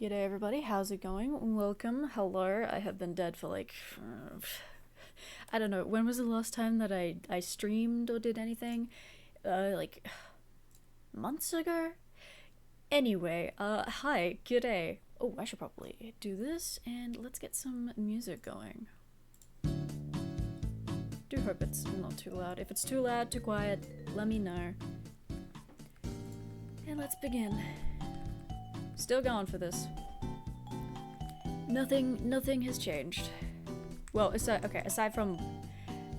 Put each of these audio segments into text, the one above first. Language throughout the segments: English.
G'day everybody, how's it going? Welcome, hello. I have been dead for like, I don't know, when was the last time that I streamed or did anything? Like, months ago? Anyway, hi, g'day. Oh, I should probably do this, and let's get some music going. Do hope it's not too loud. If it's too loud, too quiet, let me know. And let's begin. Still going for this. Nothing has changed. Well, aside from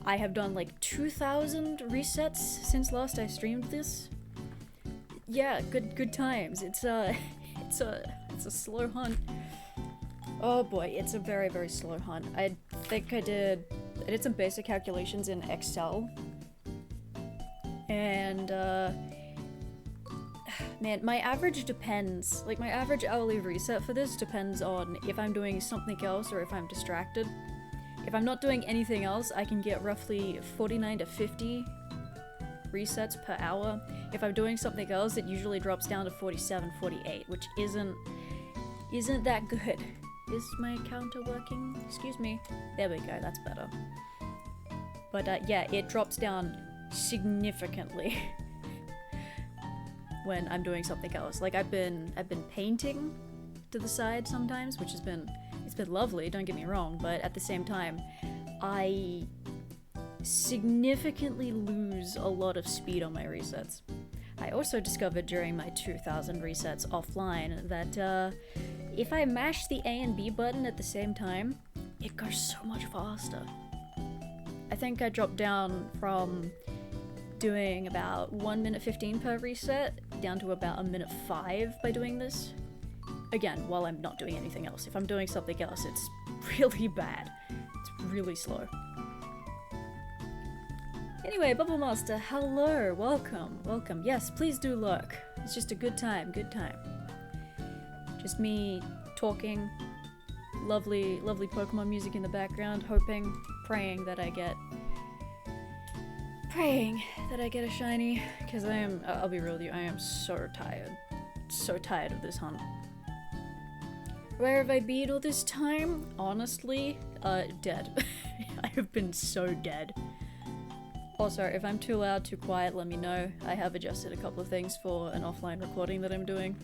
I have done like 2,000 resets since last I streamed this. Yeah, good times. It's a slow hunt. Oh boy, it's a very slow hunt. I think I did some basic calculations in Excel. And man, my average depends. Like, my average hourly reset for this depends on if I'm doing something else or if I'm distracted. If I'm not doing anything else, I can get roughly 49 to 50 resets per hour. If I'm doing something else, it usually drops down to 47, 48, which isn't that good. Is my counter working? Excuse me. There we go, that's better. But yeah, it drops down significantly when I'm doing something else. Like, I've been painting to the side sometimes, which it's been lovely, don't get me wrong, but at the same time, I significantly lose a lot of speed on my resets. I also discovered during my 2,000 resets offline that if I mash the A and B button at the same time, it goes so much faster. I think I dropped down from doing about 1 minute 15 per reset down to about 1 minute 5 by doing this. Again, while I'm not doing anything else. If I'm doing something else, it's really bad. It's really slow. Anyway, Bubble Master, hello, welcome. Yes, please do lurk. It's just a good time. Just me talking, lovely Pokemon music in the background, praying that I get a shiny, because I'll be real with you, I am so tired of this hunt. Where have I been all this time? Honestly, dead. I have been so dead. Also, if I'm too loud, too quiet, let me know. I have adjusted a couple of things for an offline recording that I'm doing.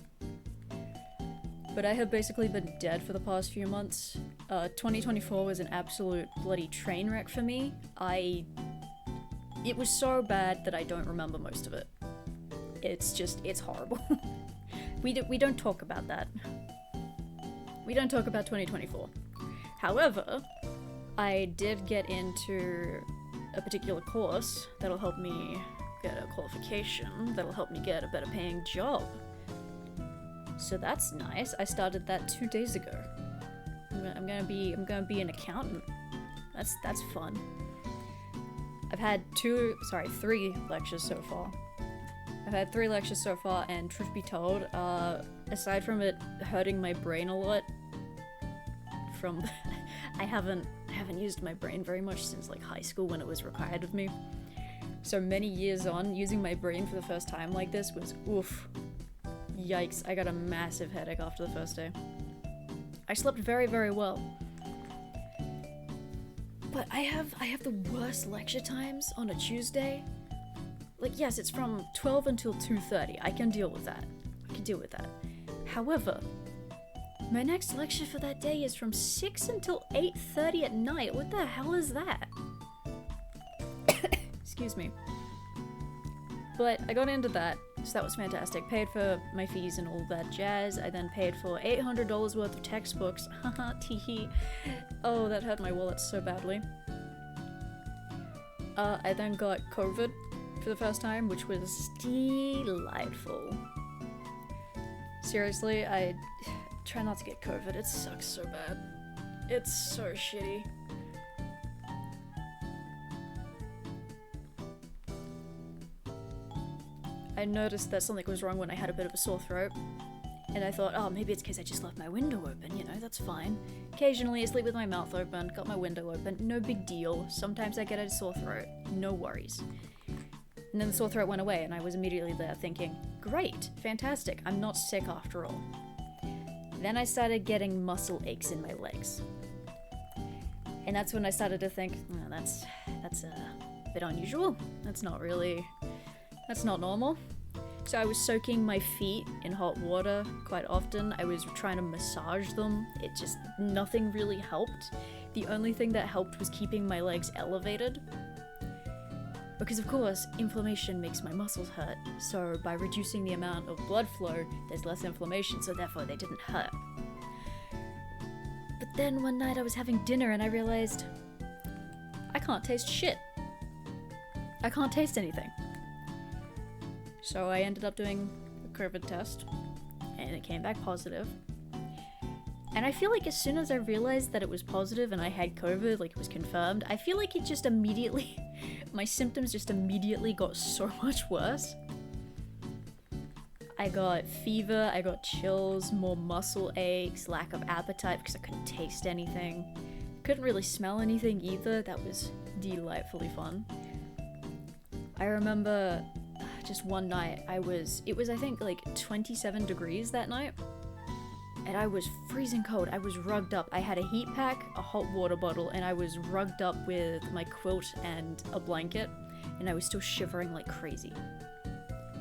But I have basically been dead for the past few months. 2024 was an absolute bloody train wreck for me. It was so bad that I don't remember most of it. It's horrible. We don't talk about that. We don't talk about 2024. However, I did get into a particular course that'll help me get a qualification, that'll help me get a better paying job. So that's nice. I started that 2 days ago. I'm gonna be an accountant. That's fun. I've had 3 lectures so far. And truth be told, aside from it hurting my brain a lot, I haven't used my brain very much since like high school when it was required of me. So many years on, using my brain for the first time like this was oof. Yikes, I got a massive headache after the first day. I slept very well. But I have the worst lecture times on a Tuesday. Like, yes, it's from 12 until 2:30. I can deal with that. However, my next lecture for that day is from 6 until 8:30 at night. What the hell is that? Excuse me. But I got into that, so that was fantastic. Paid for my fees and all that jazz. I then paid for $800 worth of textbooks. Haha, teehee. Oh, that hurt my wallet so badly. I then got COVID for the first time, which was delightful. Seriously, I try not to get COVID. It sucks so bad. It's so shitty. I noticed that something was wrong when I had a bit of a sore throat, and I thought, oh, maybe it's because I just left my window open, that's fine. Occasionally I sleep with my mouth open, got my window open, no big deal. Sometimes I get a sore throat, no worries. And then the sore throat went away, and I was immediately there thinking, great, fantastic, I'm not sick after all. Then I started getting muscle aches in my legs. And that's when I started to think, oh, that's a bit unusual. That's not normal. So I was soaking my feet in hot water quite often. I was trying to massage them. Nothing really helped. The only thing that helped was keeping my legs elevated. Because of course, inflammation makes my muscles hurt. So by reducing the amount of blood flow, there's less inflammation, so therefore they didn't hurt. But then one night I was having dinner and I realized I can't taste shit. I can't taste anything. So I ended up doing a COVID test and it came back positive. And I feel like as soon as I realized that it was positive and I had COVID, like it was confirmed, I feel like it just immediately, my symptoms just immediately got so much worse. I got fever, I got chills, more muscle aches, lack of appetite because I couldn't taste anything. Couldn't really smell anything either. That was delightfully fun. I remember just one night it was I think like 27 degrees that night. And I was freezing cold. I was rugged up. I had a heat pack, a hot water bottle, and I was rugged up with my quilt and a blanket, and I was still shivering like crazy.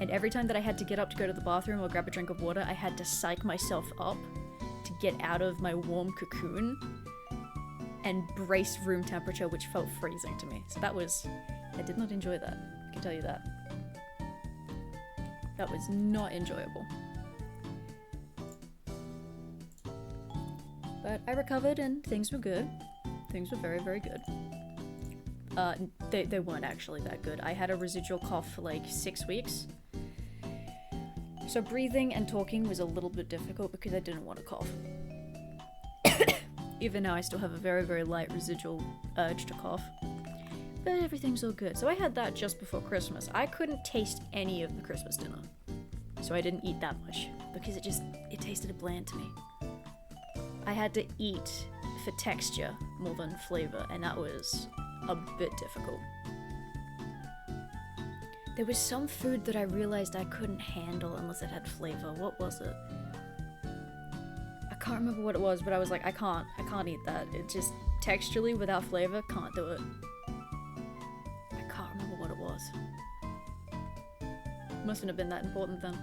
And every time that I had to get up to go to the bathroom or grab a drink of water, I had to psych myself up to get out of my warm cocoon and brace room temperature, which felt freezing to me. So I did not enjoy that. I can tell you that. That was not enjoyable. But I recovered and things were good. Things were very, very good. They weren't actually that good. I had a residual cough for like 6 weeks. So breathing and talking was a little bit difficult because I didn't want to cough. Even now I still have a very, very light residual urge to cough. But everything's all good. So I had that just before Christmas. I couldn't taste any of the Christmas dinner. So I didn't eat that much because it tasted bland to me. I had to eat for texture more than flavor, and that was a bit difficult. There was some food that I realized I couldn't handle unless it had flavor. What was it? I can't remember what it was, but I was like, I can't eat that. It just, texturally, without flavor, can't do it. I can't remember what it was. Mustn't have been that important then.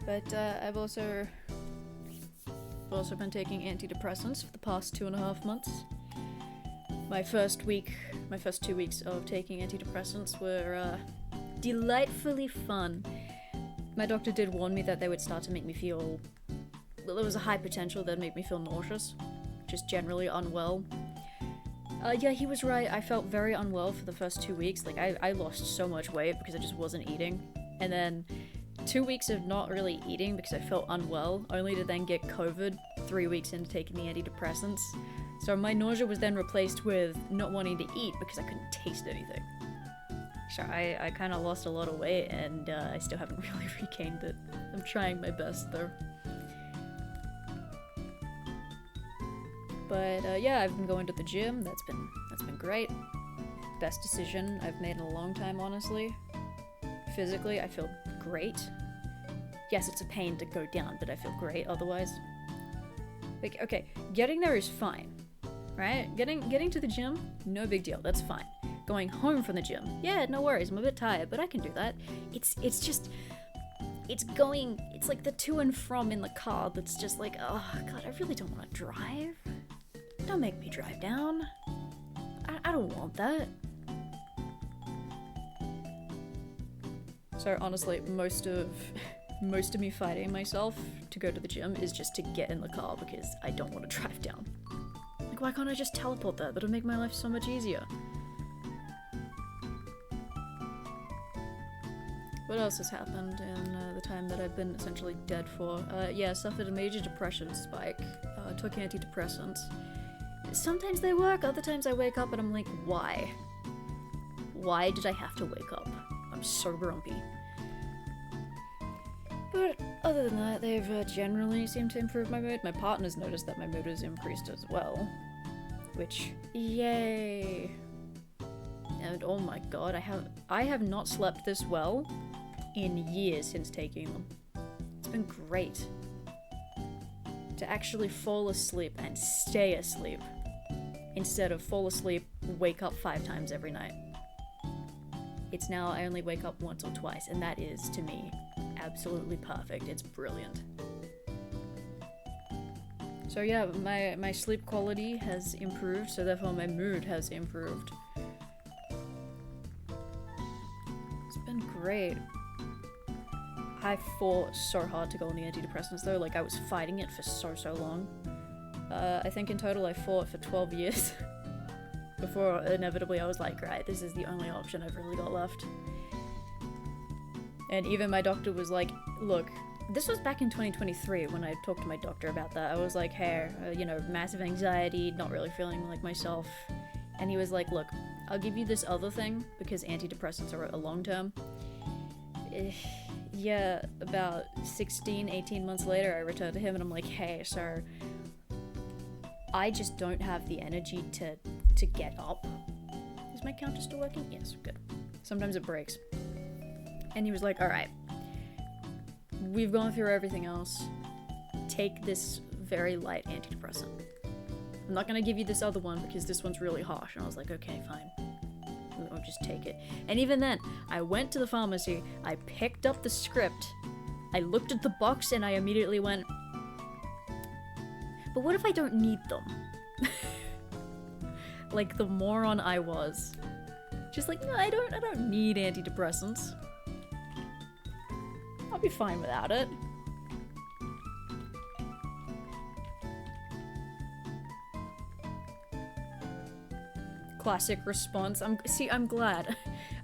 But I've also been taking antidepressants for the past 2.5 months. My first 2 weeks of taking antidepressants were delightfully fun. My doctor did warn me that they would start to make me feel, well, there was a high potential that'd make me feel nauseous, just generally unwell. Yeah, he was right. I felt very unwell for the first 2 weeks. Like, I lost so much weight because I just wasn't eating. And then 2 weeks of not really eating because I felt unwell, only to then get COVID 3 weeks into taking the antidepressants. So my nausea was then replaced with not wanting to eat because I couldn't taste anything. So I kind of lost a lot of weight, and I still haven't really regained it. I'm trying my best though. But yeah, I've been going to the gym. That's been great. Best decision I've made in a long time, honestly. Physically, I feel great. Yes, it's a pain to go down, but I feel great otherwise. Like, okay, getting there is fine, right? Getting to the gym, no big deal, that's fine. Going home from the gym, yeah, no worries, I'm a bit tired, but I can do that. It's like the to and from in the car that's just like, oh god, I really don't want to drive. Don't make me drive down. I don't want that. So honestly, most of me fighting myself to go to the gym is just to get in the car because I don't want to drive down. Like, why can't I just teleport there? That'll make my life so much easier. What else has happened in the time that I've been essentially dead for? Yeah, suffered a major depression spike. Took antidepressants. Sometimes they work, other times I wake up and I'm like, why? Why did I have to wake up? I'm so grumpy. But other than that, they've generally seemed to improve my mood. My partner's noticed that my mood has increased as well. Which, yay! And oh my god, I have not slept this well in years since taking them. It's been great. To actually fall asleep and stay asleep, instead of fall asleep, wake up 5 times every night. It's now I only wake up once or twice, and that is, to me, absolutely perfect. It's brilliant. So yeah, my sleep quality has improved, so therefore my mood has improved. It's been great. I fought so hard to go on the antidepressants though, like I was fighting it for so long. I think in total I fought for 12 years. Before inevitably I was like, right, this is the only option I've really got left. And even my doctor was like, look, this was back in 2023 when I talked to my doctor about that. I was like, hey, you know, massive anxiety, not really feeling like myself. And he was like, look, I'll give you this other thing because antidepressants are a long term. Yeah, about 16, 18 months later, I returned to him and I'm like, hey, so I just don't have the energy to get up. Is my counter still working? Yes, good. Sometimes it breaks. And he was like, all right, we've gone through everything else. Take this very light antidepressant. I'm not gonna give you this other one because this one's really harsh. And I was like, okay, fine. I'll just take it. And even then, I went to the pharmacy, I picked up the script, I looked at the box, and I immediately went, but what if I don't need them? Like the moron I was. Just like, no, I don't need antidepressants. I'll be fine without it. Classic response. I'm glad.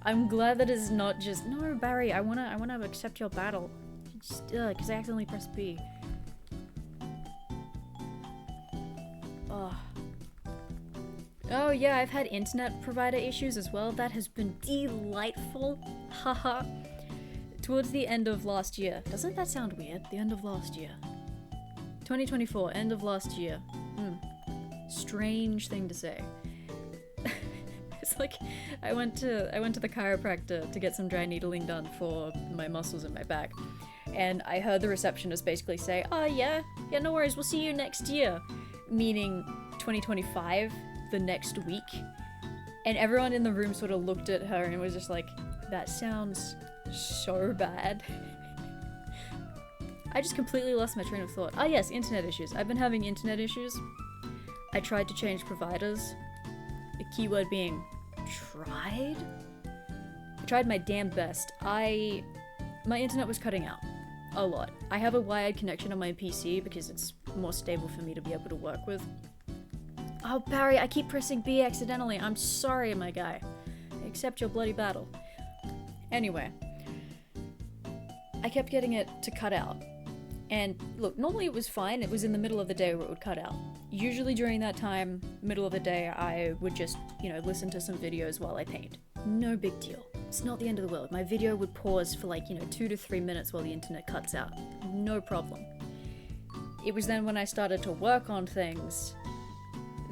I'm glad that it's not just, no, Barry, I wanna accept your battle. Just, cause I accidentally pressed B. Oh yeah, I've had internet provider issues as well. That has been delightful. Haha. Towards the end of last year. Doesn't that sound weird? The end of last year. 2024, end of last year. Strange thing to say. It's like I went to the chiropractor to get some dry needling done for my muscles in my back. And I heard the receptionist basically say, "Oh yeah, no worries, we'll see you next year." Meaning 2025, the next week. And everyone in the room sort of looked at her and was just like, that sounds so bad. I just completely lost my train of thought. Ah yes, internet issues. I've been having internet issues. I tried to change providers. The keyword being tried? I tried my damn best. My internet was cutting out. A lot. I have a wired connection on my PC because it's more stable for me to be able to work with. Oh, Barry, I keep pressing B accidentally. I'm sorry, my guy. Accept your bloody battle. Anyway. I kept getting it to cut out. And look, normally it was fine. It was in the middle of the day where it would cut out. Usually during that time, middle of the day, I would just, listen to some videos while I paint. No big deal. It's not the end of the world. My video would pause for 2 to 3 minutes while the internet cuts out. No problem. It was then when I started to work on things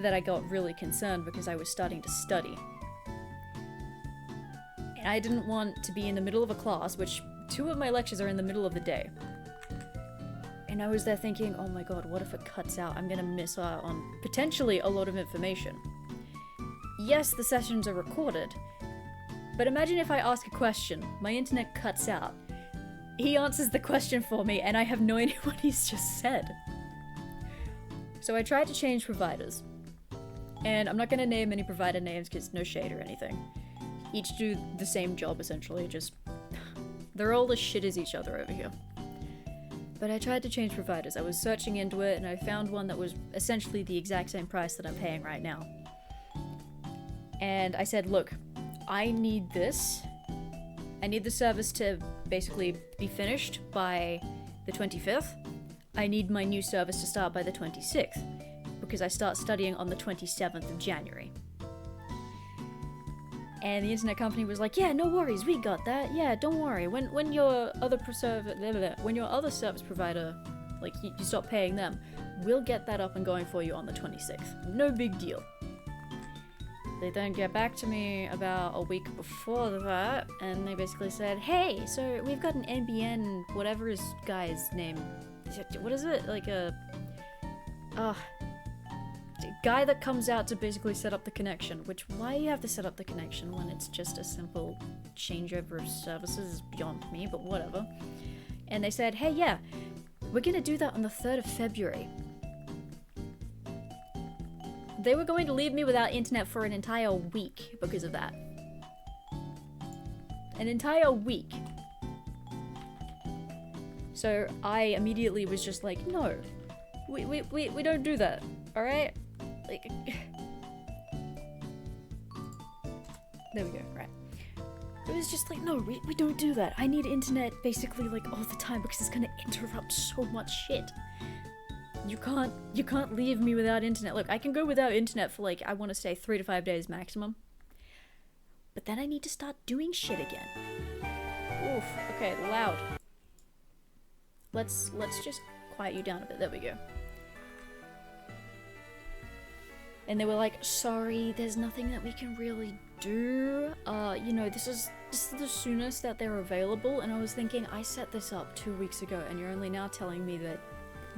that I got really concerned because I was starting to study. And I didn't want to be in the middle of a class, which 2 of my lectures are in the middle of the day. And I was there thinking, oh my god, what if it cuts out? I'm gonna miss out on potentially a lot of information. Yes, the sessions are recorded, but imagine if I ask a question, my internet cuts out. He answers the question for me, and I have no idea what he's just said. So I tried to change providers. And I'm not gonna name any provider names because no shade or anything. Each do the same job essentially, just they're all as shit as each other over here. But I tried to change providers. I was searching into it and I found one that was essentially the exact same price that I'm paying right now. And I said, look, I need this. I need the service to basically be finished by the 25th. I need my new service to start by the 26th. Because I start studying on the 27th of January. And the internet company was like, yeah, no worries, we got that. Yeah, don't worry. When your other service provider, you stop paying them, we'll get that up and going for you on the 26th. No big deal. they then get back to me about a week before that, and they basically said, hey, so we've got an NBN, whatever his guy's name. What is it? Like a guy that comes out to basically set up the connection, which, why you have to set up the connection when it's just a simple changeover of services is beyond me, but whatever. And they said, hey, yeah, we're gonna do that on the 3rd of February. They were going to leave me without internet for an entire week because of that. An entire week. So I immediately was just like, no, we don't do that, alright? Like, there we go, right. It was just like, no, we don't do that. I need internet basically like all the time because it's gonna interrupt so much shit. You can't leave me without internet. Look, I can go without internet for like, I want to say 3 to 5 days maximum. But then I need to start doing shit again. Oof, okay, loud. Let's just quiet you down a bit. There we go. And they were like, sorry, there's nothing that we can really do. You know, this is the soonest that they're available. And I was thinking, I set this up 2 weeks ago and you're only now telling me that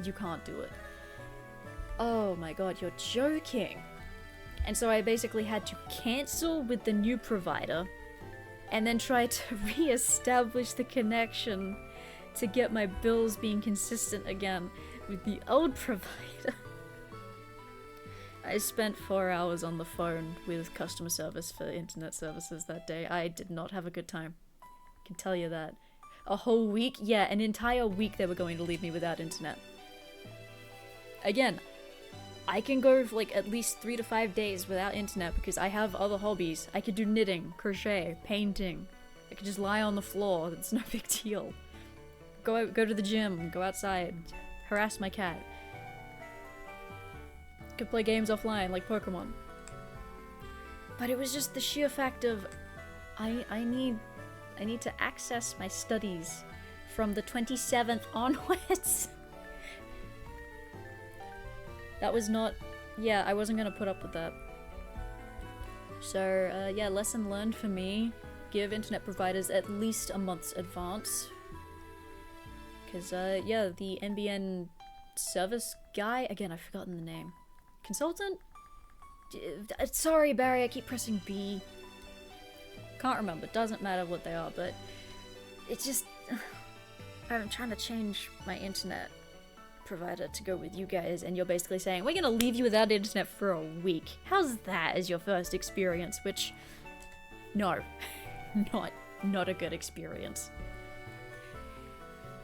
you can't do it. Oh my god, you're joking. And so I basically had to cancel with the new provider and then try to re-establish the connection to get my bills being consistent again with the old provider. I spent 4 hours on the phone with customer service for internet services that day. I did not have a good time. I can tell you that. A whole week? Yeah, an entire week they were going to leave me without internet. Again, I can go for like at least 3 to 5 days without internet because I have other hobbies. I could do knitting, crochet, painting. I could just lie on the floor. It's no big deal. Go to the gym, go outside, harass my cat. Could play games offline like Pokémon. But it was just the sheer fact of I need to access my studies from the 27th onwards. That was not... Yeah, I wasn't gonna put up with that. So, yeah, lesson learned for me. Give internet providers at least a month's advance. Because, yeah, the NBN service guy... Again, I've forgotten the name. Consultant? Sorry, Barry, I keep pressing B. Can't remember. Doesn't matter what they are, but... It's just... I'm trying to change my internet provider to go with you guys, and you're basically saying, we're gonna leave you without internet for a week. How's that as your first experience? Which... No. Not a good experience.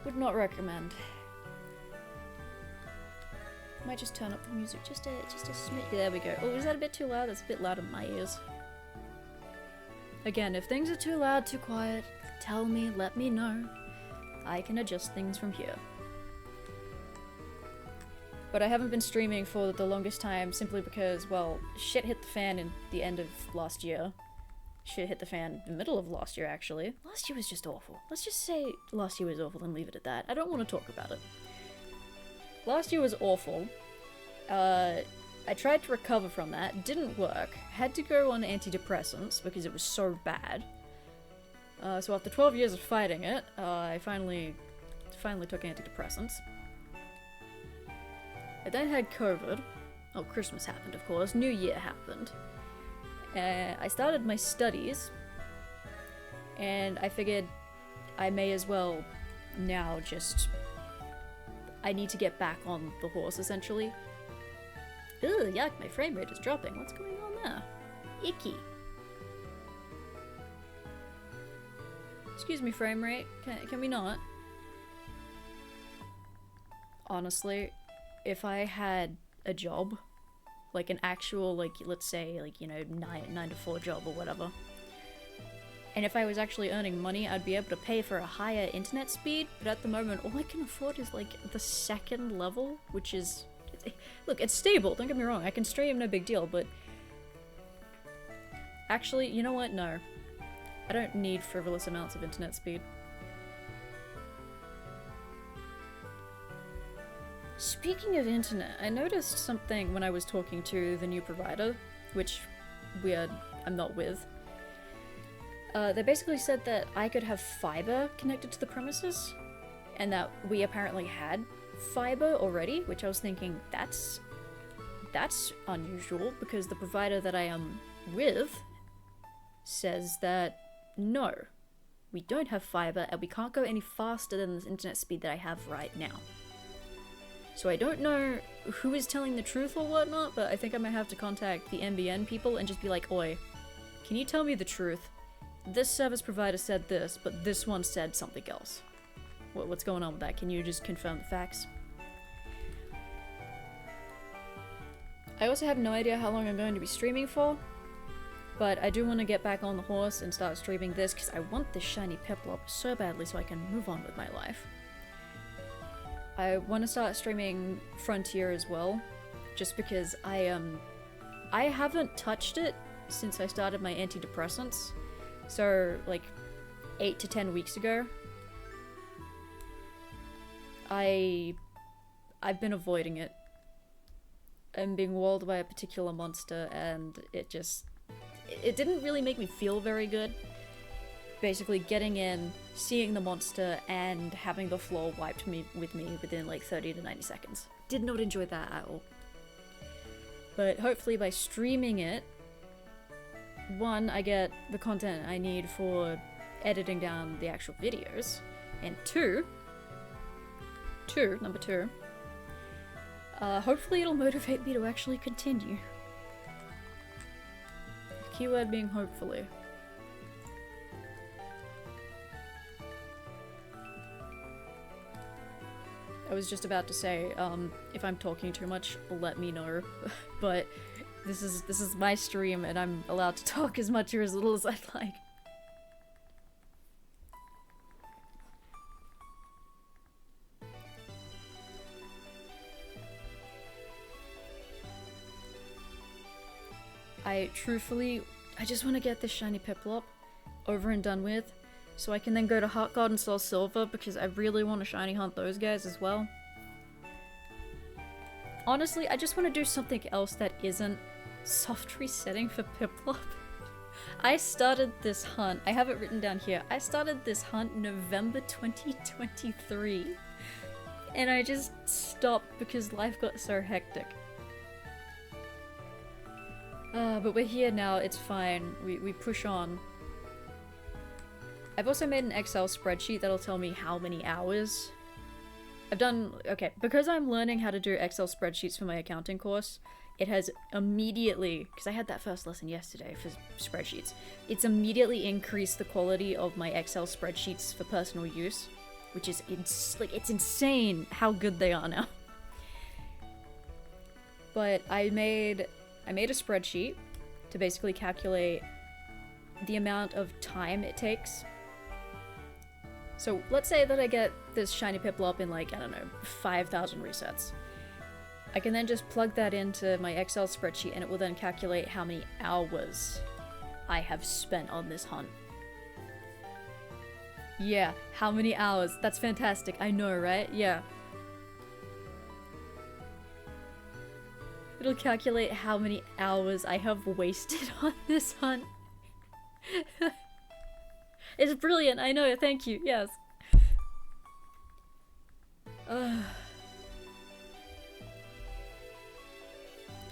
Would not recommend. Might just turn up the music just a smidge. There we go. Oh, is that a bit too loud? That's a bit loud in my ears. Again, if things are too loud, too quiet, tell me, let me know. I can adjust things from here. But I haven't been streaming for the longest time simply because, well, shit hit the fan in the end of last year. Shit hit the fan in the middle of last year, actually. Last year was just awful. Let's just say last year was awful and leave it at that. I don't want to talk about it. Last year was awful. I tried to recover from that. Didn't work. Had to go on antidepressants because it was so bad. So after 12 years of fighting it, I finally took antidepressants. I then had COVID. Oh, Christmas happened, of course. New Year happened. I started my studies. And I figured I may as well now just... I need to get back on the horse, essentially. Ugh, yuck, my frame rate is dropping. What's going on there? Icky. Excuse me, frame rate. Can we not? Honestly, if I had a job, like an actual, like, let's say, like, you know, 9 to 4 job or whatever, and if I was actually earning money, I'd be able to pay for a higher internet speed, but at the moment, all I can afford is, like, the 2nd level, which is... Look, it's stable, don't get me wrong, I can stream, no big deal, but... Actually, you know what? No. I don't need frivolous amounts of internet speed. Speaking of internet, I noticed something when I was talking to the new provider, which I'm not with. They basically said that I could have fiber connected to the premises, and that we apparently had fiber already, which I was thinking, that's unusual, because the provider that I am with says that no, we don't have fiber and we can't go any faster than the internet speed that I have right now. So I don't know who is telling the truth or whatnot, but I think I might have to contact the NBN people and just be like, oi, can you tell me the truth? This service provider said this, but this one said something else. What's going on with that? Can you just confirm the facts? I also have no idea how long I'm going to be streaming for, but I do want to get back on the horse and start streaming this because I want this shiny Piplup so badly so I can move on with my life. I want to start streaming Frontier as well, just because I haven't touched it since I started my antidepressants, so like 8 to 10 weeks ago. I've been avoiding it. I'm being walled by a particular monster, and it didn't really make me feel very good. Basically getting in, seeing the monster, and having the floor wiped with me within like 30 to 90 seconds. Did not enjoy that at all. But hopefully by streaming it, one, I get the content I need for editing down the actual videos, and number two, hopefully it'll motivate me to actually continue. Keyword being hopefully. I was just about to say, if I'm talking too much, let me know, but this is my stream and I'm allowed to talk as much or as little as I'd like. I just want to get this shiny Piplup over and done with, so I can then go to Heart Gold and Soul Silver, because I really want to shiny hunt those guys as well. Honestly, I just want to do something else that isn't soft resetting for Piplup. I started this hunt, I have it written down here, I started this hunt November 2023, and I just stopped because life got so hectic. But we're here now, it's fine. We push on. I've also made an Excel spreadsheet that'll tell me how many hours I've done. Okay, because I'm learning how to do Excel spreadsheets for my accounting course, it has immediately, because I had that first lesson yesterday for spreadsheets, it's immediately increased the quality of my Excel spreadsheets for personal use, which is it's insane how good they are now. But I made a spreadsheet to basically calculate the amount of time it takes. So let's say that I get this shiny Piplup in like, I don't know, 5,000 resets. I can then just plug that into my Excel spreadsheet and it will then calculate how many hours I have spent on this hunt. Yeah, how many hours? That's fantastic, I know, right? Yeah. It'll calculate how many hours I have wasted on this hunt. It's brilliant, I know, thank you, yes.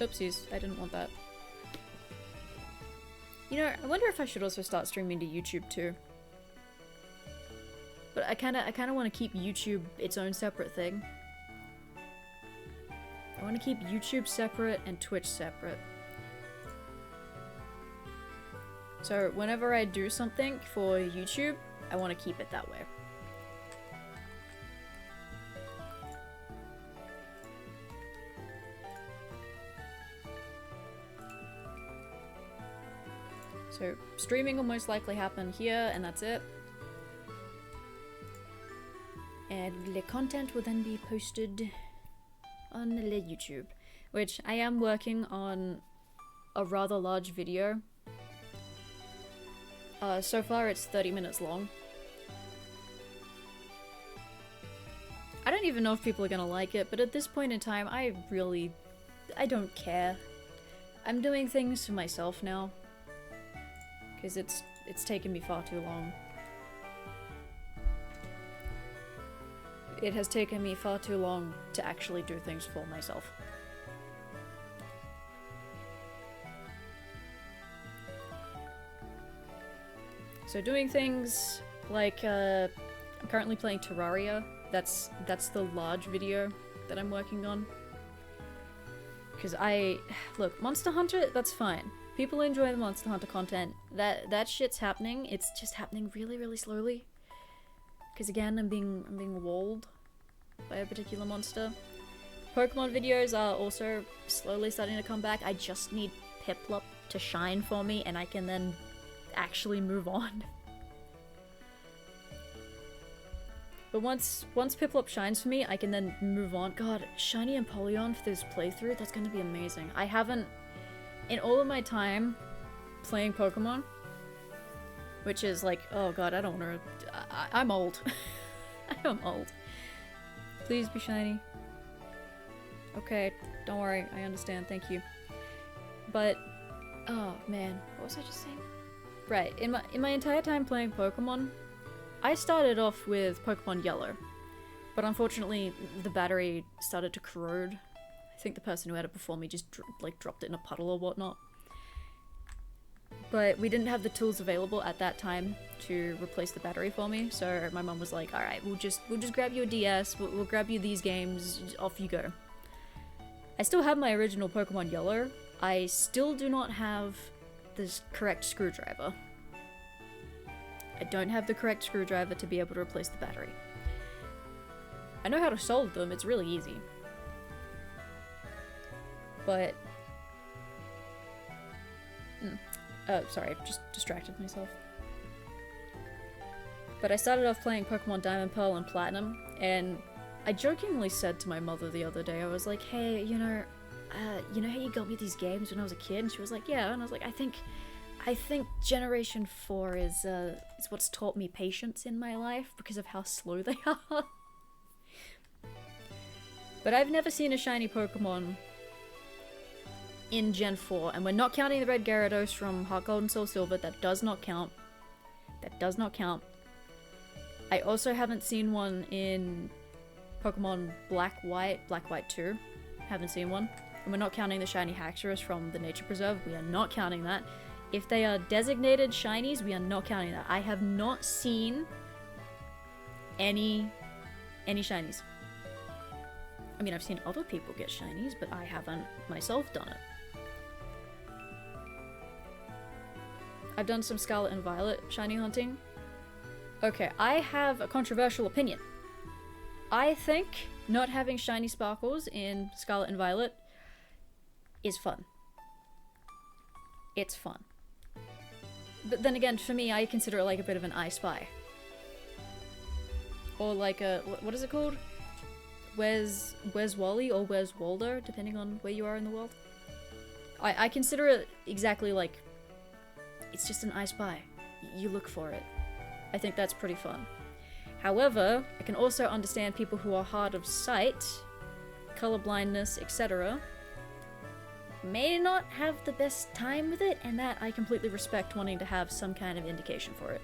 Oopsies, I didn't want that. You know, I wonder if I should also start streaming to YouTube too. But I kinda want to keep YouTube its own separate thing. I want to keep YouTube separate and Twitch separate. So whenever I do something for YouTube, I want to keep it that way. So streaming will most likely happen here, and that's it. And the content will then be posted on the YouTube, which I am working on a rather large video. So far it's 30 minutes long. I don't even know if people are gonna like it, but at this point in time, I don't care. I'm doing things for myself now. Because it's taken me far too long. It has taken me far too long to actually do things for myself. So doing things like, I'm currently playing Terraria. That's the large video that I'm working on. Because look, Monster Hunter, that's fine. People enjoy the Monster Hunter content. That shit's happening. It's just happening really, really slowly. Because again, I'm being walled by a particular monster. Pokemon videos are also slowly starting to come back. I just need Piplup to shine for me, and I can then actually move on. But once Piplup shines for me, I can then move on. God, Shiny and Empoleon for this playthrough, that's gonna be amazing. I haven't, in all of my time playing Pokemon, which is like, oh god, I don't know, I'm old. I'm old. Please be shiny. Okay, don't worry, I understand, thank you. But, oh man, what was I just saying? Right, in my entire time playing Pokemon, I started off with Pokemon Yellow, but unfortunately the battery started to corrode. I think the person who had it before me just dropped it in a puddle or whatnot. But we didn't have the tools available at that time to replace the battery for me, so my mum was like, alright, we'll just grab you a DS, we'll grab you these games, off you go. I still have my original Pokemon Yellow. I still do not have the correct screwdriver. I don't have the correct screwdriver to be able to replace the battery. I know how to solve them, it's really easy. But... sorry, I just distracted myself. But I started off playing Pokemon Diamond, Pearl, and Platinum, and I jokingly said to my mother the other day, I was like, hey, you know how you got me these games when I was a kid? And she was like, yeah, and I was like, I think Generation 4 is what's taught me patience in my life because of how slow they are. But I've never seen a shiny Pokemon in Gen 4, and we're not counting the red Gyarados from Heart Gold and Soul Silver. That does not count. That does not count. I also haven't seen one in Pokemon Black White 2. Haven't seen one. And we're not counting the shiny Haxorus from the Nature Preserve. We are not counting that. If they are designated shinies, we are not counting that. I have not seen any shinies. I mean, I've seen other people get shinies, but I haven't myself done it. I've done some Scarlet and Violet shiny hunting. Okay, I have a controversial opinion. I think not having shiny sparkles in Scarlet and Violet is fun. It's fun. But then again, for me, I consider it like a bit of an I Spy. Or like a, what is it called? Where's Wally or where's Waldo, depending on where you are in the world. I consider it exactly like, it's just an I Spy. You look for it. I think that's pretty fun. However, I can also understand people who are hard of sight, colorblindness, etc. may not have the best time with it, and that I completely respect wanting to have some kind of indication for it.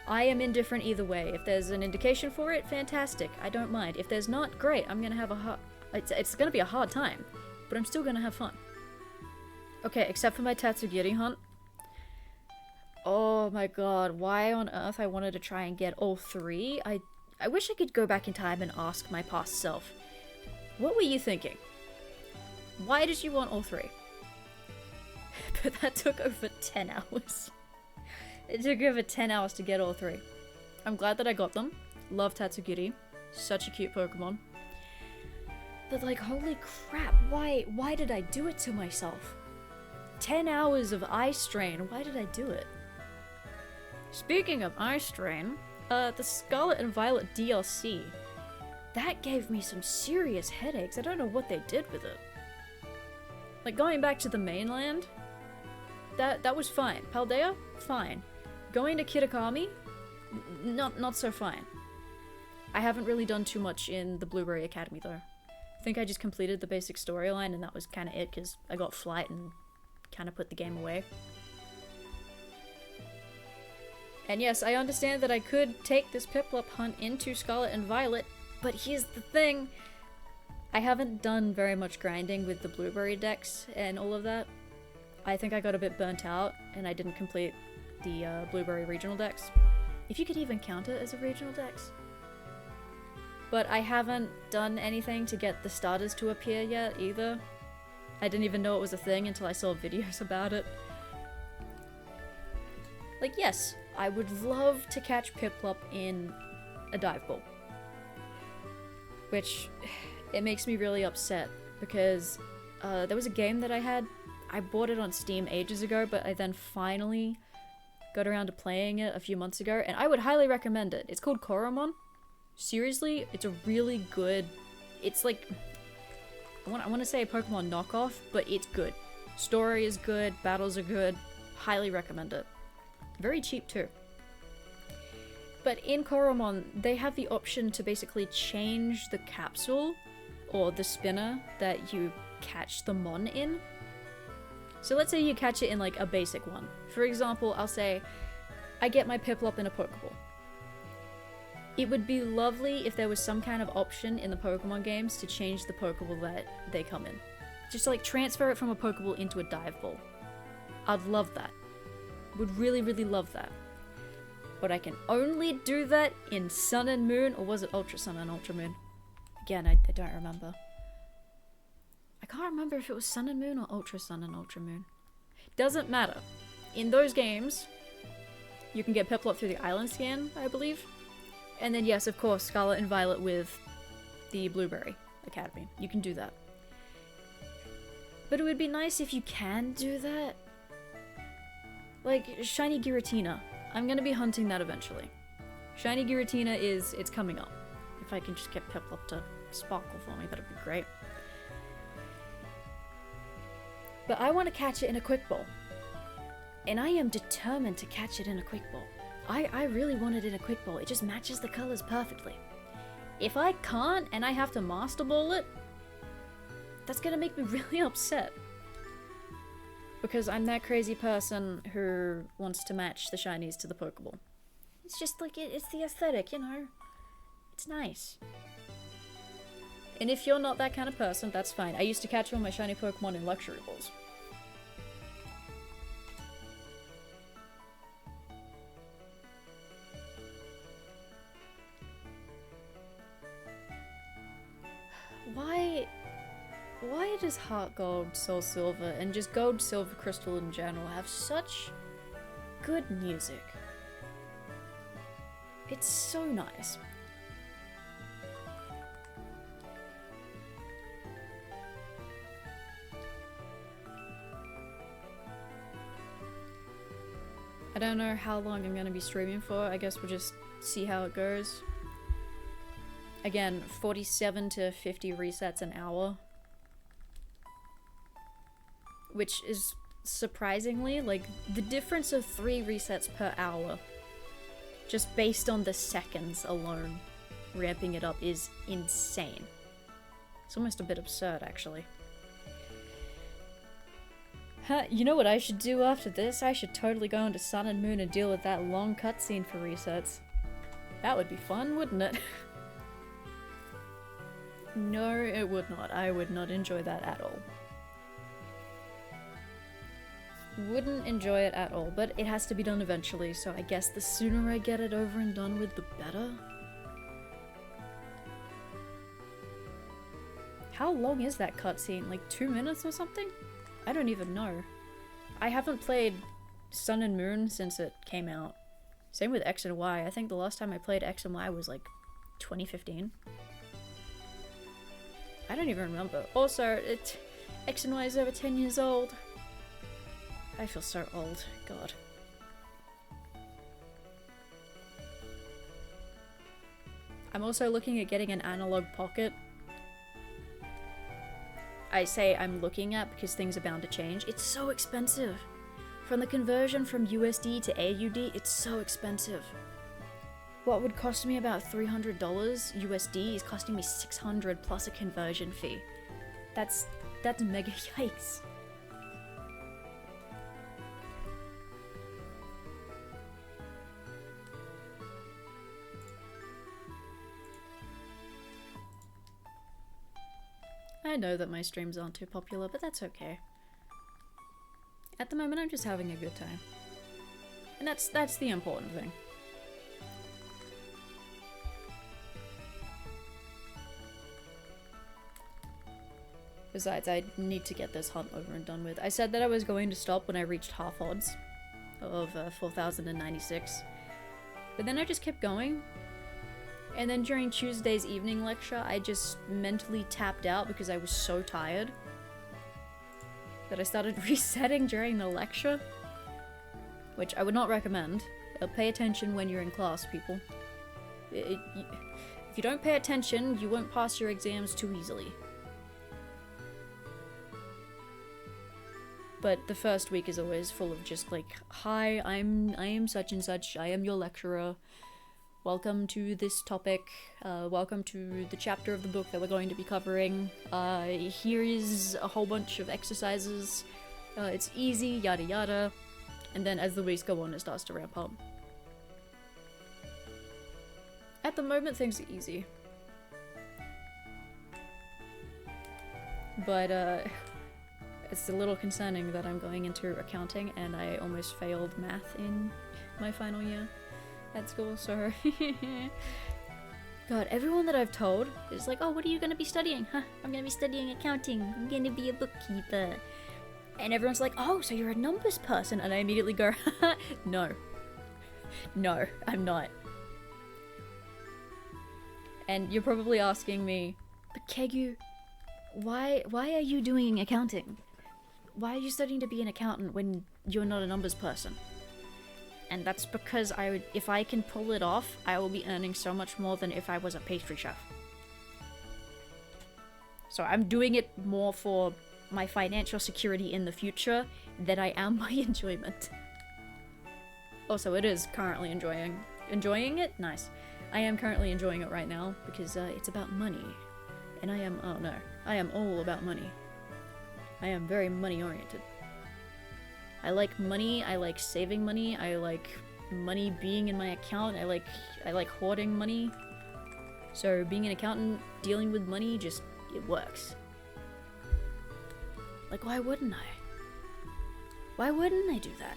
I am indifferent either way. If there's an indication for it, fantastic. I don't mind. If there's not, great. I'm gonna have a hard... It's gonna be a hard time, but I'm still gonna have fun. Okay, except for my Tatsugiri hunt. Oh my god, why on earth I wanted to try and get all three? I wish I could go back in time and ask my past self. What were you thinking? Why did you want all three? But that took over 10 hours. It took over 10 hours to get all three. I'm glad that I got them. Love Tatsugiri. Such a cute Pokemon. But like, holy crap, why did I do it to myself? 10 hours of eye strain, why did I do it? Speaking of eye strain, the Scarlet and Violet DLC, that gave me some serious headaches. I don't know what they did with it. Like, going back to the mainland, that was fine. Paldea, fine. Going to Kitakami, not so fine. I haven't really done too much in the Blueberry Academy though. I think I just completed the basic storyline and that was kind of it, because I got Flight and kind of put the game away. And yes, I understand that I could take this Piplup hunt into Scarlet and Violet, but here's the thing. I haven't done very much grinding with the Blueberry decks and all of that. I think I got a bit burnt out and I didn't complete the Blueberry regional decks. If you could even count it as a regional dex. But I haven't done anything to get the starters to appear yet either. I didn't even know it was a thing until I saw videos about it. Like, yes, I would love to catch Piplup in a dive ball. Which, it makes me really upset because there was a game that I had. I bought it on Steam ages ago, but I then finally got around to playing it a few months ago, and I would highly recommend it. It's called Koromon. Seriously, it's a really good... It's like... I want to say a Pokemon knockoff, but it's good. Story is good, battles are good. Highly recommend it. Very cheap too. But in Koromon, they have the option to basically change the capsule or the spinner that you catch the Mon in. So let's say you catch it in like a basic one. For example, I'll say I get my Piplup in a Pokeball. It would be lovely if there was some kind of option in the Pokemon games to change the Pokeball that they come in. Just to, like, transfer it from a Pokeball into a dive ball. I'd love that. Would really, really love that. But I can only do that in Sun and Moon, or was it Ultra Sun and Ultra Moon? Again, I don't remember. I can't remember if it was Sun and Moon or Ultra Sun and Ultra Moon. Doesn't matter. In those games, you can get Piplup through the island scan, I believe. And then yes, of course, Scarlet and Violet with the Blueberry Academy. You can do that. But it would be nice if you can do that. Like, Shiny Giratina. I'm gonna be hunting that eventually. Shiny Giratina it's coming up. If I can just get Piplup to sparkle for me, that'd be great. But I want to catch it in a Quick Ball. And I am determined to catch it in a Quick Ball. I really want it in a Quick Ball. It just matches the colors perfectly. If I can't and I have to Master Ball it, that's gonna make me really upset. Because I'm that crazy person who wants to match the shinies to the Pokeball. It's just like, it's the aesthetic, you know? It's nice. And if you're not that kind of person, that's fine. I used to catch all my shiny Pokemon in luxury balls. Why does Heart Gold, Soul Silver, and just Gold, Silver, Crystal in general have such good music? It's so nice. I don't know how long I'm gonna be streaming for. I guess we'll just see how it goes. Again, 47 to 50 resets an hour. Which is surprisingly, like, the difference of 3 resets per hour, just based on the seconds alone, ramping it up is insane. It's almost a bit absurd, actually. You know what I should do after this? I should totally go into Sun and Moon and deal with that long cutscene for resets. That would be fun, wouldn't it? No, it would not. I would not enjoy that at all. Wouldn't enjoy it at all, but it has to be done eventually, so I guess the sooner I get it over and done with, the better. How long is that cutscene? Like 2 minutes or something? I don't even know. I haven't played Sun and Moon since it came out. Same with X and Y. I think the last time I played X and Y was like 2015. I don't even remember. Also, X and Y is over 10 years old. I feel so old. God. I'm also looking at getting an analog pocket. I say I'm looking at because things are bound to change. It's so expensive. From the conversion from USD to AUD, it's so expensive. what would cost me about $300 USD is costing me $600 plus a conversion fee. That's mega yikes. I know that my streams aren't too popular, but that's okay. At the moment, I'm just having a good time. And that's the important thing. Besides, I need to get this hunt over and done with. I said that I was going to stop when I reached half odds of 4,096. But then I just kept going. And then during Tuesday's evening lecture, I just mentally tapped out because I was so tired that I started resetting during the lecture, which I would not recommend. Pay attention when you're in class, people. If you don't pay attention, you won't pass your exams too easily. But the first week is always full of just like, hi, I am such and such, I am your lecturer. Welcome to this topic, welcome to the chapter of the book that we're going to be covering. Here is a whole bunch of exercises. It's easy, yada yada. And then as the weeks go on, it starts to ramp up. At the moment, things are easy. But, it's a little concerning that I'm going into accounting and I almost failed math in my final year at school, so God, everyone that I've told is like, oh, what are you going to be studying? Huh, I'm going to be studying accounting. I'm going to be a bookkeeper. And everyone's like, oh, so you're a numbers person. And I immediately go, no. No, I'm not. And you're probably asking me, but Keogu, why are you doing accounting? Why are you studying to be an accountant when you're not a numbers person? And that's because if I can pull it off, I will be earning so much more than if I was a pastry chef. So I'm doing it more for my financial security in the future than I am my enjoyment. Also, it is currently enjoying it? Nice. I am currently enjoying it right now because it's about money. And I am all about money. I am very money oriented. I like money, I like saving money, I like money being in my account, I like hoarding money. So being an accountant, dealing with money, it works. Like, why wouldn't I? Why wouldn't I do that?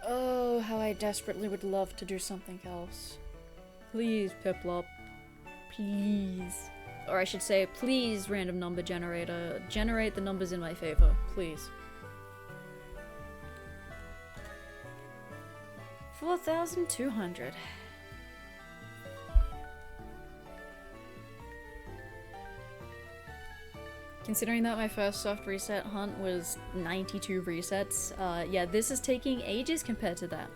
Oh, how I desperately would love to do something else. Please, Piplup. Please. Or I should say, please, random number generator. Generate the numbers in my favor. Please. 4,200. Considering that my first soft reset hunt was 92 resets, yeah, this is taking ages compared to that.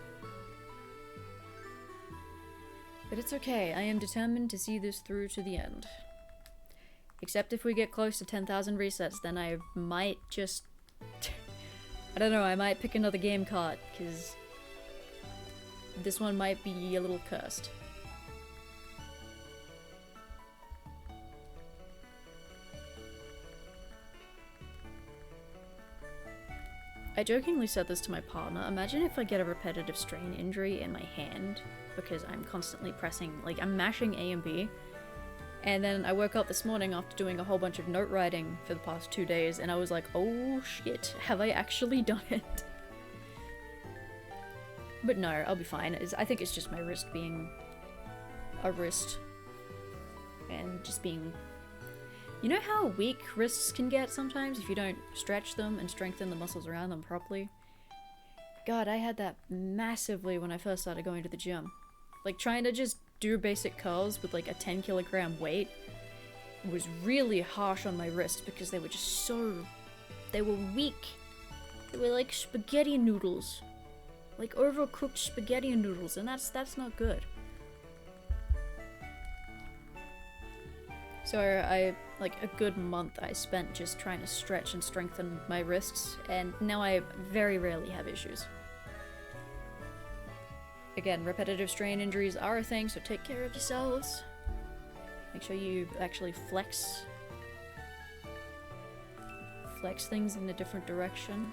But it's okay, I am determined to see this through to the end. Except if we get close to 10,000 resets, then I might just... I don't know, I might pick another game cart, because this one might be a little cursed. I jokingly said this to my partner, imagine if I get a repetitive strain injury in my hand because I'm constantly pressing, like I'm mashing A and B, and then I woke up this morning after doing a whole bunch of note writing for the past 2 days and I was like, oh shit, have I actually done it? But no, I'll be fine. I think it's just my wrist being a wrist and just being... You know how weak wrists can get sometimes if you don't stretch them and strengthen the muscles around them properly? God, I had that massively when I first started going to the gym. Like, trying to just do basic curls with like a 10 kilogram weight was really harsh on my wrist because they were just so... They were weak. They were like spaghetti noodles like overcooked spaghetti noodles, and that's not good. So like a good month I spent just trying to stretch and strengthen my wrists, and now I very rarely have issues. Again, repetitive strain injuries are a thing, so take care of yourselves. Make sure you actually flex things in a different direction.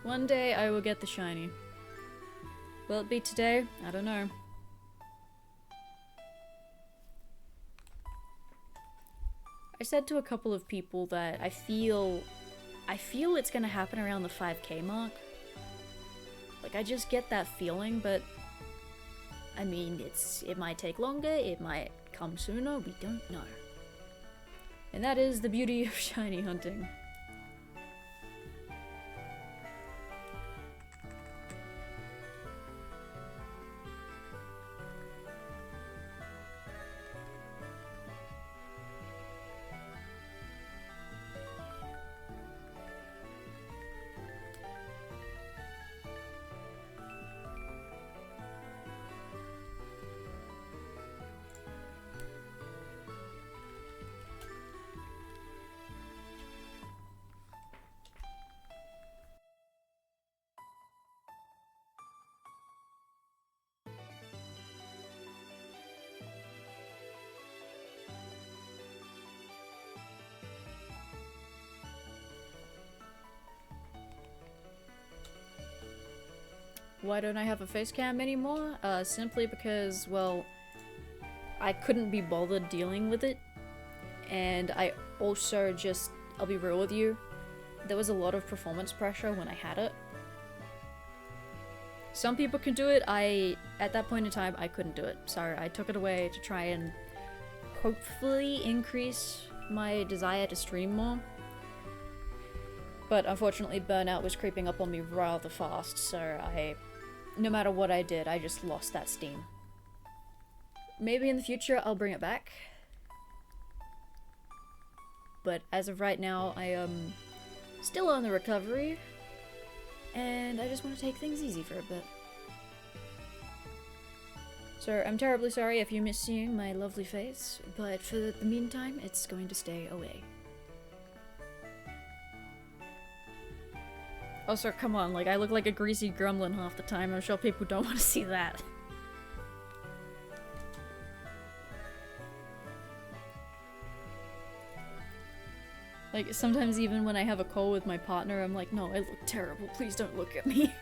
One day I will get the shiny. Will it be today? I don't know. I said to a couple of people that I feel it's gonna happen around the 5K mark. Like, I just get that feeling, but I mean, it might take longer, it might come sooner, we don't know. And that is the beauty of shiny hunting. Why don't I have a face cam anymore? Simply because, well, I couldn't be bothered dealing with it. And I also just, I'll be real with you, there was a lot of performance pressure when I had it. Some people can do it, at that point in time, I couldn't do it. Sorry, I took it away to try and hopefully increase my desire to stream more. But unfortunately, burnout was creeping up on me rather fast, so no matter what I did, I just lost that steam. Maybe in the future, I'll bring it back. But as of right now, I am still on the recovery, and I just want to take things easy for a bit. So I'm terribly sorry if you miss seeing my lovely face, but for the meantime, it's going to stay away. Also, come on, like, I look like a greasy gremlin half the time. I'm sure people don't want to see that. Like, sometimes even when I have a call with my partner, I'm like, no, I look terrible. Please don't look at me.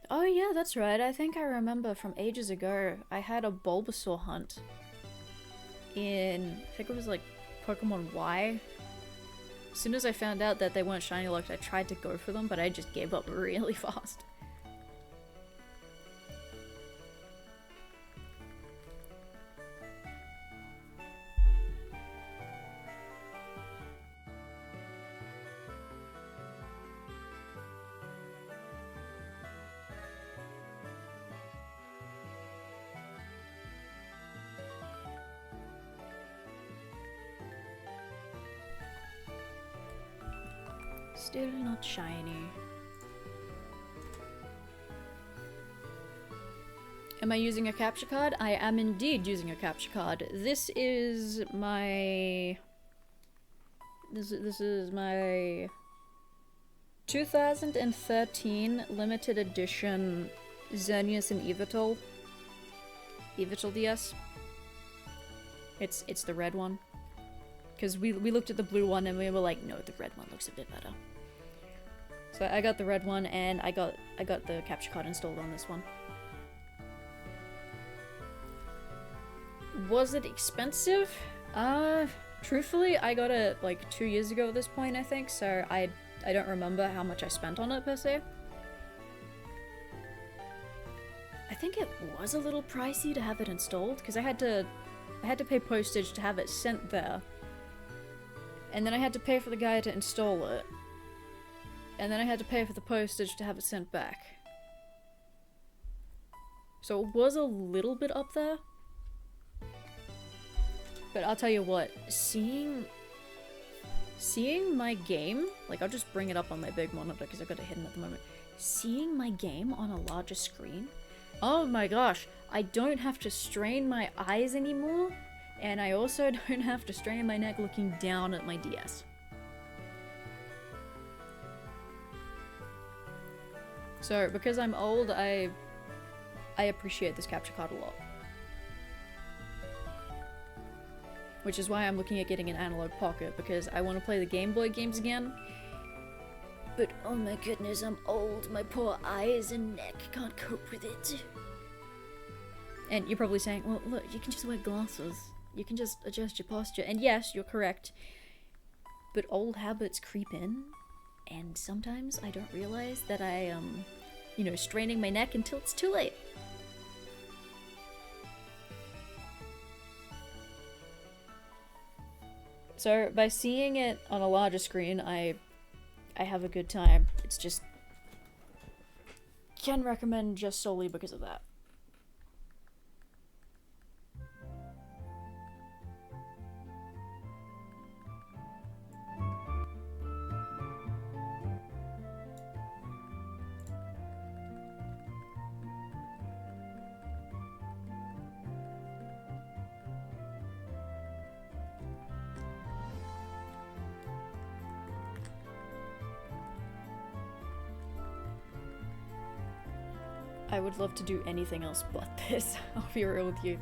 Oh yeah, that's right. I think I remember from ages ago, I had a Bulbasaur hunt in, I think it was like Pokemon Y. As soon as I found out that they weren't shiny locked, I tried to go for them, but I just gave up really fast. Still not shiny. Am I using a capture card? I am indeed using a capture card. This is my 2013 limited edition Xerneas and Yveltal DS. It's the red one. Because we looked at the blue one and we were like, no, the red one looks a bit better. So I got the red one, and I got the capture card installed on this one. Was it expensive? Truthfully, I got it like 2 years ago at this point, I think, so I don't remember how much I spent on it per se. I think it was a little pricey to have it installed, because I had to pay postage to have it sent there. And then I had to pay for the guy to install it. And then I had to pay for the postage to have it sent back. So it was a little bit up there. But I'll tell you what, seeing my game, like I'll just bring it up on my big monitor because I've got it hidden at the moment. Seeing my game on a larger screen, oh my gosh, I don't have to strain my eyes anymore, and I also don't have to strain my neck looking down at my DS. So, because I'm old, I appreciate this capture card a lot. Which is why I'm looking at getting an analog pocket, because I want to play the Game Boy games again. But oh my goodness, I'm old. My poor eyes and neck can't cope with it. And you're probably saying, well, look, you can just wear glasses. You can just adjust your posture. And yes, you're correct. But old habits creep in. And sometimes I don't realize that I am, you know, straining my neck until it's too late. So by seeing it on a larger screen, I have a good time. It's just, can recommend just solely because of that. I would love to do anything else but this. I'll be real with you.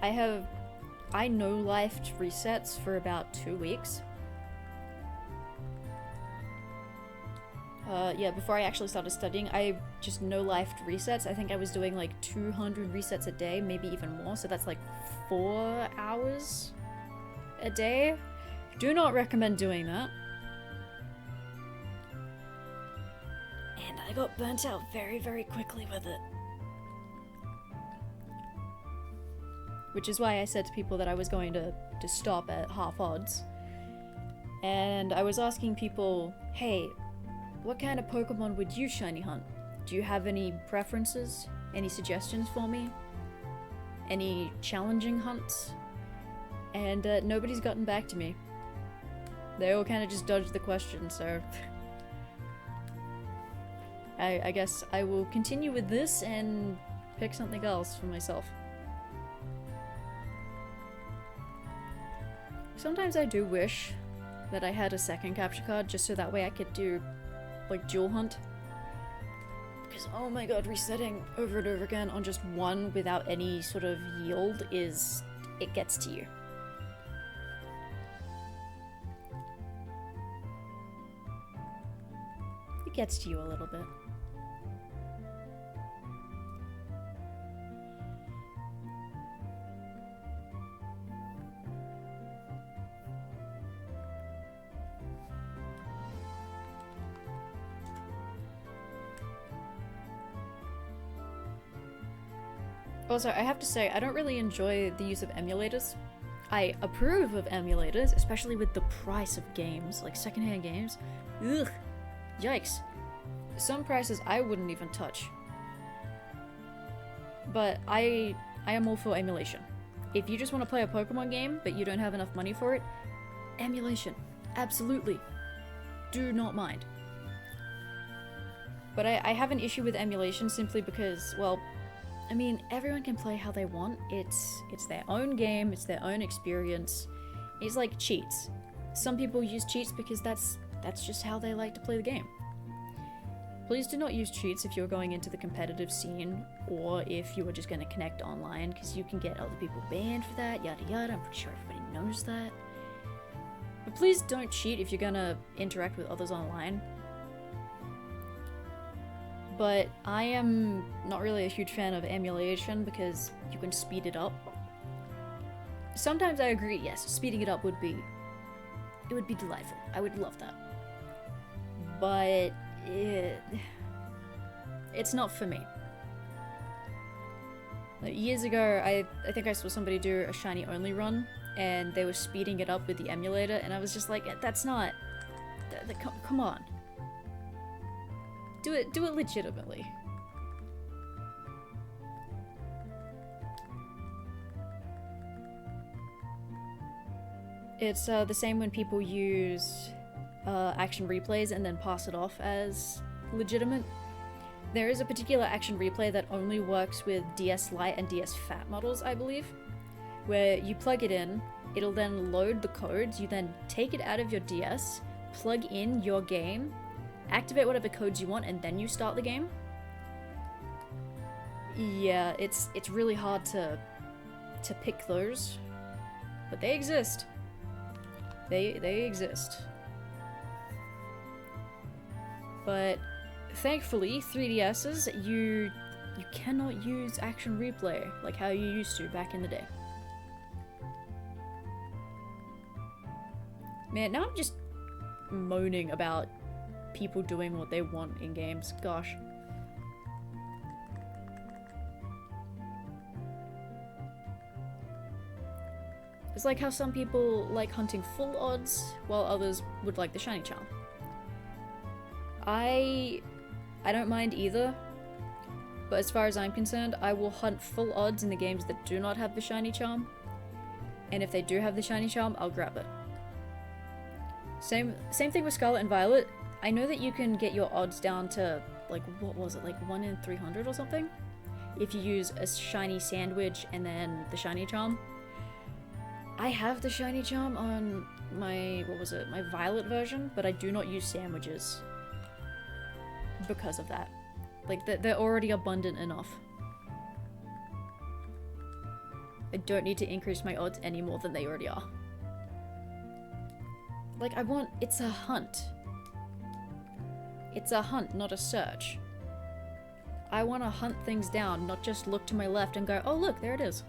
I no-lifed resets for about 2 weeks. Yeah, before I actually started studying, I just no-lifed resets. I think I was doing like 200 resets a day, maybe even more, so that's like 4 hours a day. Do not recommend doing that. I got burnt out very, very quickly with it. Which is why I said to people that I was going to stop at half odds. And I was asking people, hey, what kind of Pokemon would you shiny hunt? Do you have any preferences? Any suggestions for me? Any challenging hunts? And nobody's gotten back to me. They all kind of just dodged the question, so... I guess I will continue with this and pick something else for myself. Sometimes I do wish that I had a second capture card just so that way I could do, like, dual hunt. Because, oh my god, resetting over and over again on just one without any sort of yield is... it gets to you. It gets to you a little bit. Also, I have to say, I don't really enjoy the use of emulators. I approve of emulators, especially with the price of games, like secondhand games. Ugh, yikes. Some prices I wouldn't even touch. But I am all for emulation. If you just want to play a Pokemon game, but you don't have enough money for it, emulation. Absolutely. Do not mind. But I have an issue with emulation simply because, well, I mean, everyone can play how they want. It's their own game, it's their own experience. It's like cheats. Some people use cheats because that's just how they like to play the game. Please do not use cheats if you're going into the competitive scene, or if you are just going to connect online, because you can get other people banned for that, yada yada. I'm pretty sure everybody knows that. But please don't cheat if you're going to interact with others online. But I am not really a huge fan of emulation because you can speed it up. Sometimes I agree, yes, speeding it up would be delightful. I would love that. But it's not for me. Like, years ago, I think I saw somebody do a shiny only run, and they were speeding it up with the emulator, and I was just like, that's not... come on. Do it legitimately. It's the same when people use action replays and then pass it off as legitimate. There is a particular action replay that only works with DS Lite and DS Fat models, I believe, where you plug it in, it'll then load the codes, you then take it out of your DS, plug in your game, activate whatever codes you want, and then you start the game. Yeah, it's really hard to pick those, but they exist. They exist. But thankfully, 3DSs, you cannot use action replay like how you used to back in the day. Man, now I'm just moaning about people doing what they want in games. Gosh. It's like how some people like hunting full odds, while others would like the shiny charm. I don't mind either, but as far as I'm concerned, I will hunt full odds in the games that do not have the shiny charm, and if they do have the shiny charm, I'll grab it. Same thing with Scarlet and Violet. I know that you can get your odds down to, like, what was it, like 1 in 300 or something? If you use a shiny sandwich and then the shiny charm. I have the shiny charm on my, my Violet version, but I do not use sandwiches because of that. Like, they're already abundant enough. I don't need to increase my odds any more than they already are. Like, it's a hunt. It's a hunt, not a search. I want to hunt things down, not just look to my left and go, oh look, there it is.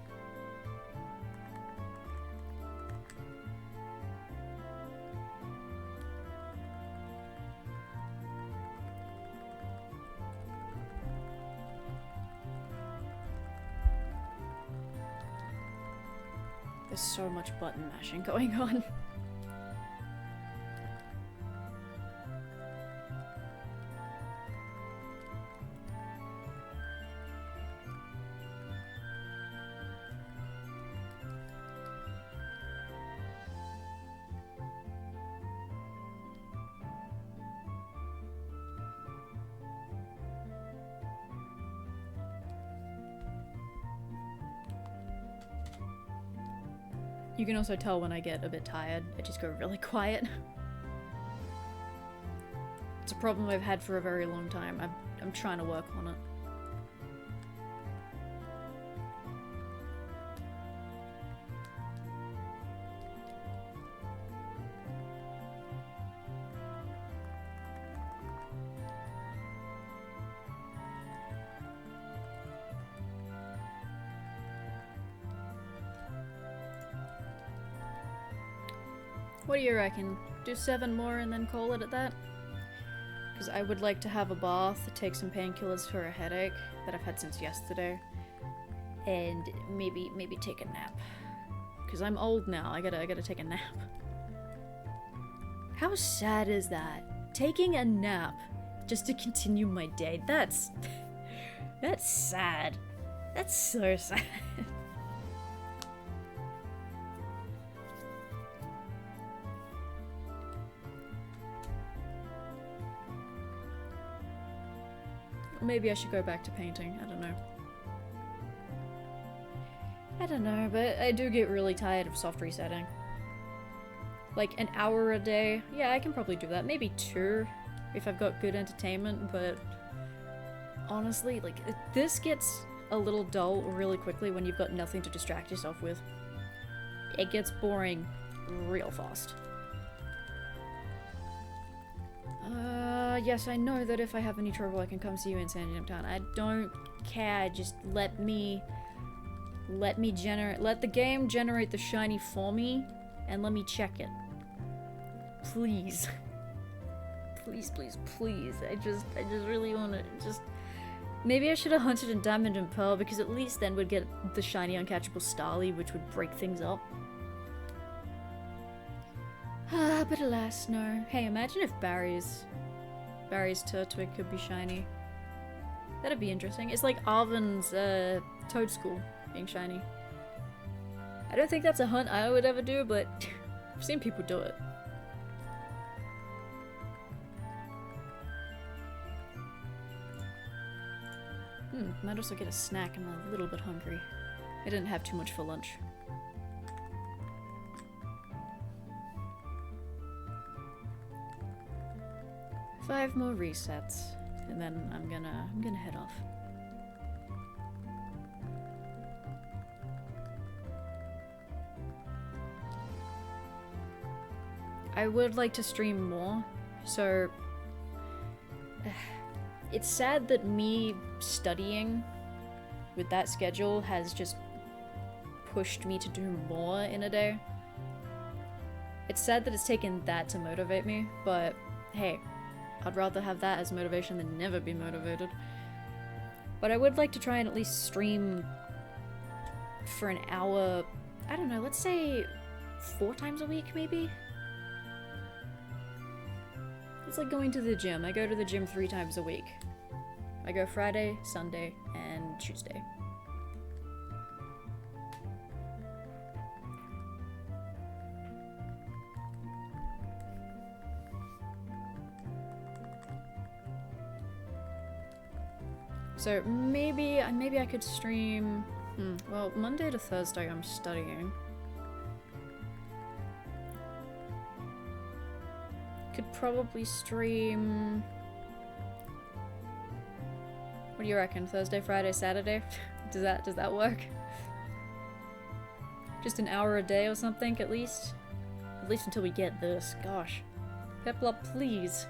There's so much button mashing going on. You can also tell when I get a bit tired, I just go really quiet. It's a problem I've had for a very long time. I'm trying to work on it. What do you reckon? Do 7 more and then call it at that? Because I would like to have a bath, take some painkillers for a headache that I've had since yesterday, and maybe take a nap. Because I'm old now, I gotta take a nap. How sad is that? Taking a nap just to continue my day. That's sad. That's so sad. Maybe I should go back to painting, I don't know. I don't know, but I do get really tired of soft resetting. Like an hour a day, yeah, I can probably do that. Maybe 2 if I've got good entertainment, but honestly, like, this gets a little dull really quickly when you've got nothing to distract yourself with. It gets boring real fast. Yes, I know that if I have any trouble I can come see you in Sandy Town. I don't care, just let the game generate the shiny for me, and let me check it. Please. Please, please, please. I just really wanna maybe I should have hunted in Diamond and Pearl, because at least then we'd get the shiny uncatchable Starly, which would break things up. Ah, but alas, no. Hey, imagine if Barry's Turtwig could be shiny. That'd be interesting. It's like Arven's Toadstool being shiny. I don't think that's a hunt I would ever do, but I've seen people do it. Might also get a snack. I'm a little bit hungry. I didn't have too much for lunch. Five more resets, and then I'm gonna head off. I would like to stream more, so it's sad that me studying with that schedule has just pushed me to do more in a day. It's sad that it's taken that to motivate me, but hey, I'd rather have that as motivation than never be motivated. But I would like to try and at least stream for an hour, I don't know, let's say 4 times a week maybe? It's like going to the gym. I go to the gym 3 times a week. I go Friday, Sunday, and Tuesday. So maybe I could stream. Well, Monday to Thursday I'm studying. Could probably stream. What do you reckon? Thursday, Friday, Saturday? Does that work? Just an hour a day or something, at least? At least until we get this. Gosh. Piplup, please.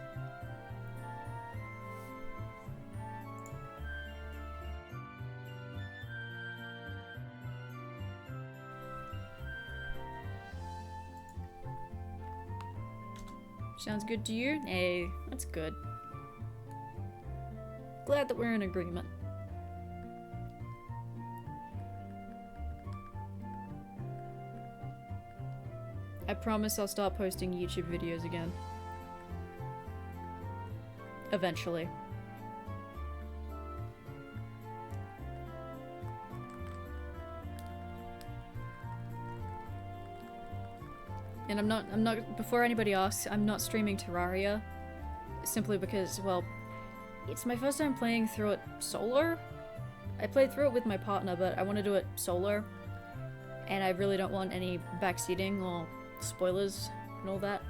Sounds good to you? Hey, that's good. Glad that we're in agreement. I promise I'll start posting YouTube videos again. Eventually. And I'm not, before anybody asks, I'm not streaming Terraria, simply because, well, it's my first time playing through it solo. I played through it with my partner, but I want to do it solo, and I really don't want any backseating or spoilers and all that.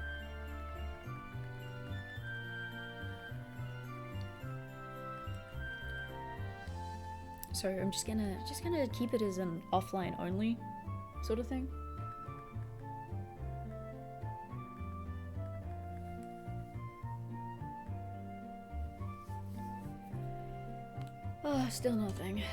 So I'm just gonna keep it as an offline only sort of thing. Oh, still nothing.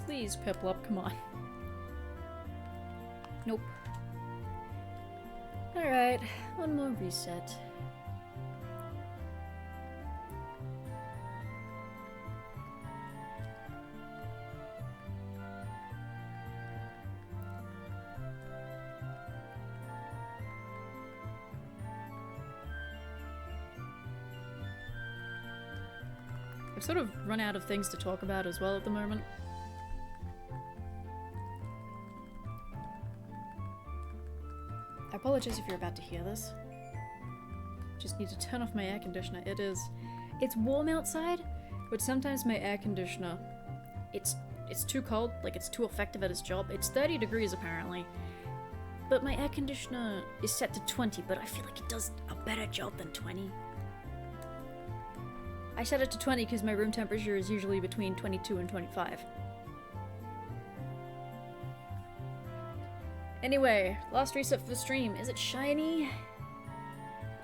Please, Piplup, come on. Nope. Alright, one more reset. I've sort of run out of things to talk about as well at the moment. I apologize if you're about to hear this. Just need to turn off my air conditioner. It's warm outside, but sometimes my air conditioner, it's too cold, like it's too effective at its job. It's 30 degrees apparently, but my air conditioner is set to 20, but I feel like it does a better job than 20. I set it to 20 because my room temperature is usually between 22 and 25. Anyway, last reset for the stream. Is it shiny?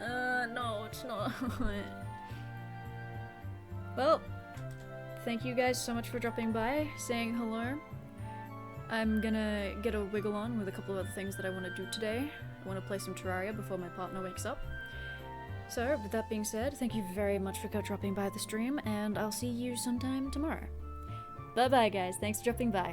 No, it's not. Well, thank you guys so much for dropping by, saying hello. I'm gonna get a wiggle on with a couple of other things that I want to do today. I want to play some Terraria before my partner wakes up. So, with that being said, thank you very much for dropping by the stream, and I'll see you sometime tomorrow. Bye bye guys, thanks for dropping by.